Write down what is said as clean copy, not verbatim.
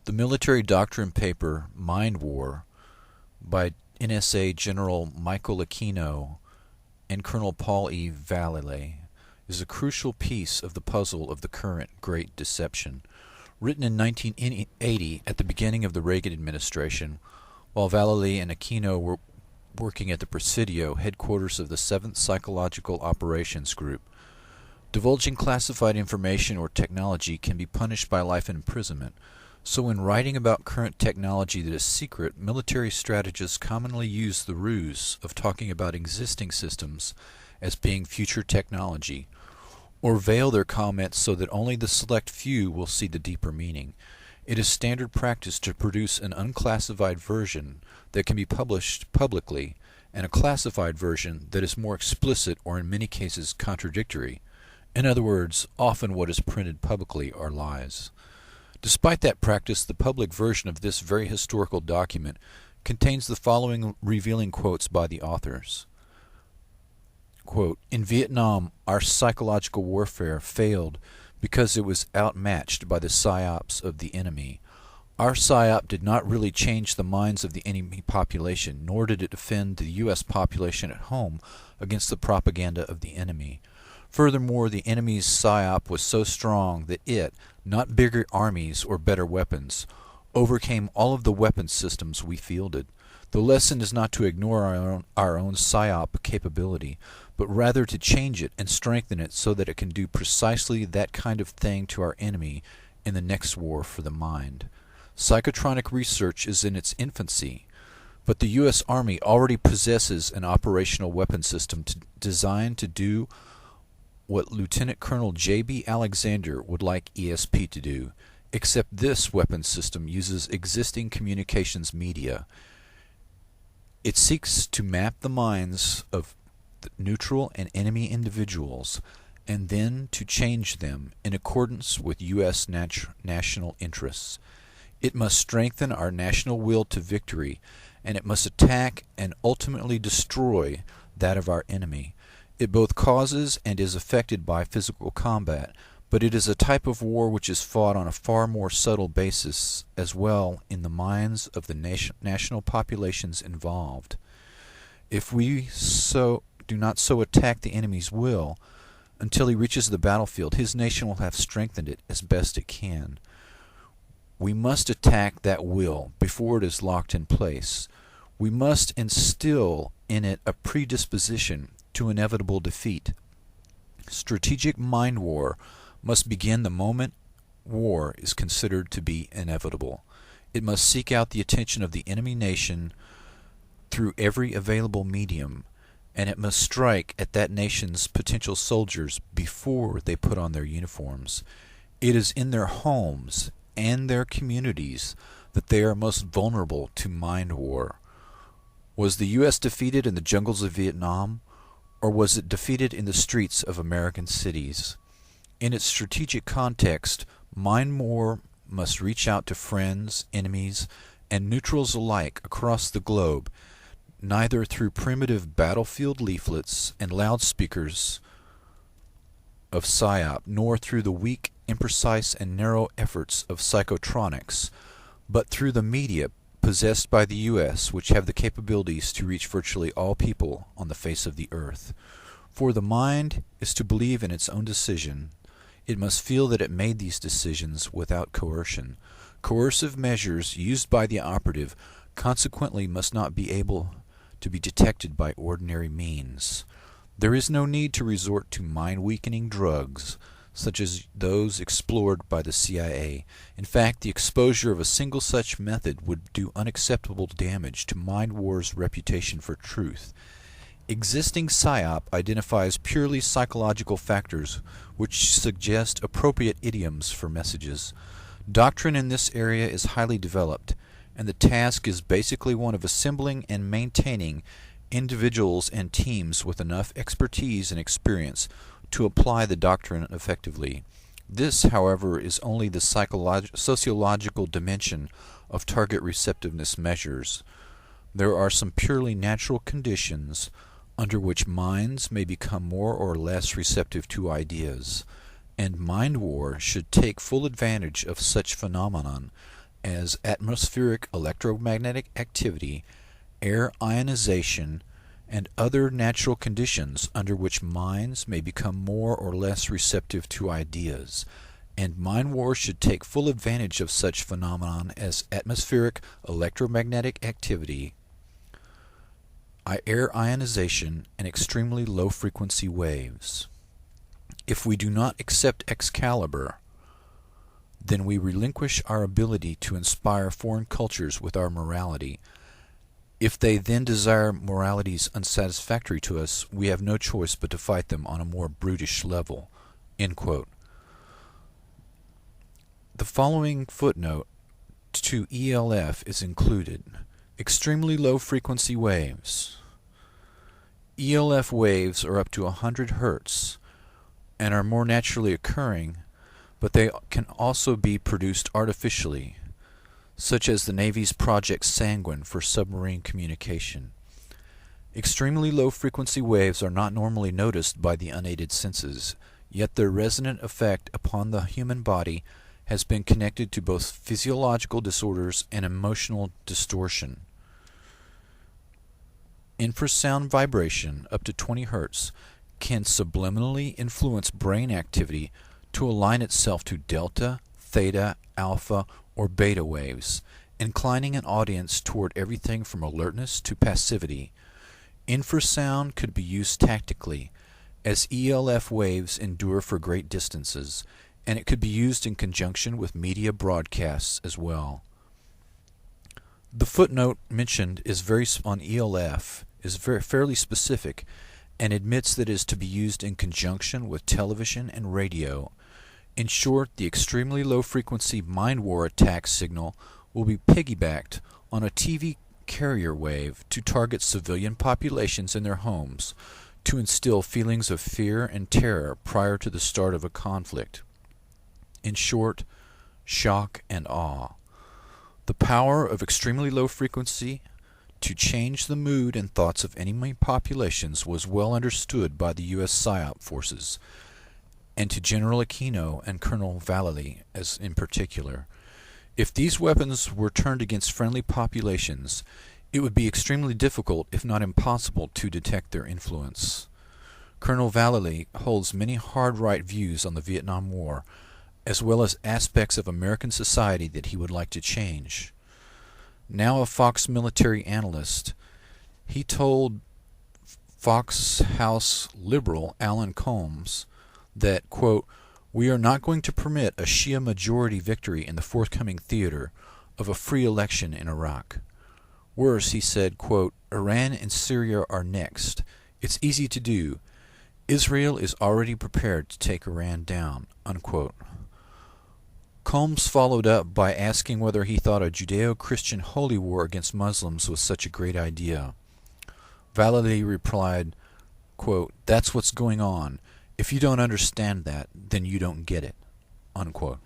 The military doctrine paper MindWar by N.S.A. General Michael Aquino and Colonel Paul E. Vallely is a crucial piece of the puzzle of the current Great Deception. Written in 1980 at the beginning of the Reagan administration, while Vallely and Aquino were working at the Presidio, headquarters of the 7th Psychological Operations Group. Divulging classified information or technology can be punished by life imprisonment. So when writing about current technology that is secret, military strategists commonly use the ruse of talking about existing systems as being future technology, or veil their comments so that only the select few will see the deeper meaning. It is standard practice to produce an unclassified version that can be published publicly, and a classified version that is more explicit or in many cases contradictory. In other words, often what is printed publicly are lies. Despite that practice, the public version of this very historical document contains the following revealing quotes by the authors. Quote, "In Vietnam, our psychological warfare failed because it was outmatched by the Psy-Ops of the enemy. Our Psy-Op did not really change the minds of the enemy population, nor did it defend the U.S. population at home against the propaganda of the enemy. Furthermore, the enemy's Psy-Op was so strong that it, not bigger armies or better weapons, overcame all of the weapons systems we fielded. The lesson is not to ignore our own Psy-Op capability, but rather to change it and strengthen it so that it can do precisely that kind of thing to our enemy in the next war for the mind. Psychotronic research is in its infancy, but the U.S. Army already possesses an operational weapon system designed to do what Lieutenant Colonel J.B. Alexander would like ESP to do, except this weapon system uses existing communications media. It seeks to map the minds of neutral and enemy individuals, and then to change them in accordance with U.S. national interests. It must strengthen our national will to victory, and it must attack and ultimately destroy that of our enemy. It both causes and is affected by physical combat, but it is a type of war which is fought on a far more subtle basis as well in the minds of the national populations involved. If we do not so attack the enemy's will, until he reaches the battlefield, his nation will have strengthened it as best it can. We must attack that will before it is locked in place. We must instill in it a predisposition to inevitable defeat. Strategic mind war must begin the moment war is considered to be inevitable. It must seek out the attention of the enemy nation through every available medium, and it must strike at that nation's potential soldiers before they put on their uniforms. It is in their homes and their communities that they are most vulnerable to mind war. Was the U.S. defeated in the jungles of Vietnam, or was it defeated in the streets of American cities? In its strategic context, mind war must reach out to friends, enemies, and neutrals alike across the globe, neither through primitive battlefield leaflets and loudspeakers of Psy-Op, nor through the weak, imprecise, and narrow efforts of psychotronics, but through the media possessed by the U.S., which have the capabilities to reach virtually all people on the face of the earth. For the mind is to believe in its own decision. It must feel that it made these decisions without coercion. Coercive measures used by the operative consequently must not be able to be detected by ordinary means. There is no need to resort to mind-weakening drugs, such as those explored by the CIA. In fact, the exposure of a single such method would do unacceptable damage to mind war's reputation for truth. Existing Psy-Op identifies purely psychological factors which suggest appropriate idioms for messages. Doctrine in this area is highly developed, and the task is basically one of assembling and maintaining individuals and teams with enough expertise and experience to apply the doctrine effectively. This, however, is only the sociological dimension of target receptiveness measures. There are some purely natural conditions under which minds may become more or less receptive to ideas, and mind war should take full advantage of such phenomenon as atmospheric electromagnetic activity, air ionization, and other natural conditions under which minds may become more or less receptive to ideas, and MindWar should take full advantage of such phenomenon as atmospheric electromagnetic activity, air ionization, and extremely low-frequency waves. If we do not accept Excalibur, then we relinquish our ability to inspire foreign cultures with our morality. If they then desire moralities unsatisfactory to us, we have no choice but to fight them on a more brutish level." End quote. The following footnote to ELF is included. Extremely low frequency waves. ELF waves are up to 100 Hz and are more naturally occurring, but they can also be produced artificially, such as the Navy's Project Sanguine for submarine communication. Extremely low frequency waves are not normally noticed by the unaided senses, yet their resonant effect upon the human body has been connected to both physiological disorders and emotional distortion. Infrasound vibration, up to 20 Hz, can subliminally influence brain activity to align itself to delta, theta, alpha, or beta waves, inclining an audience toward everything from alertness to passivity. Infrasound could be used tactically, as ELF waves endure for great distances, and it could be used in conjunction with media broadcasts as well. The footnote mentioned on ELF is fairly specific and admits that it is to be used in conjunction with television and radio. In short, the extremely low-frequency MindWar attack signal will be piggybacked on a TV carrier wave to target civilian populations in their homes, to instill feelings of fear and terror prior to the start of a conflict. In short, shock and awe. The power of extremely low frequency to change the mood and thoughts of enemy populations was well understood by the U.S. Psy-Op forces, and to General Aquino and Colonel Vallely as in particular. If these weapons were turned against friendly populations, it would be extremely difficult, if not impossible, to detect their influence. Colonel Vallely holds many hard-right views on the Vietnam War, as well as aspects of American society that he would like to change. Now a Fox military analyst, he told Fox House liberal Alan Colmes that, quote, "We are not going to permit a Shia majority victory in the forthcoming theater of a free election in Iraq. Worse," he said, quote, "Iran and Syria are next. It's easy to do. Israel is already prepared to take Iran down," unquote. Colmes followed up by asking whether he thought a Judeo-Christian holy war against Muslims was such a great idea. Vallely replied, quote, "That's what's going on. If you don't understand that, then you don't get it," unquote.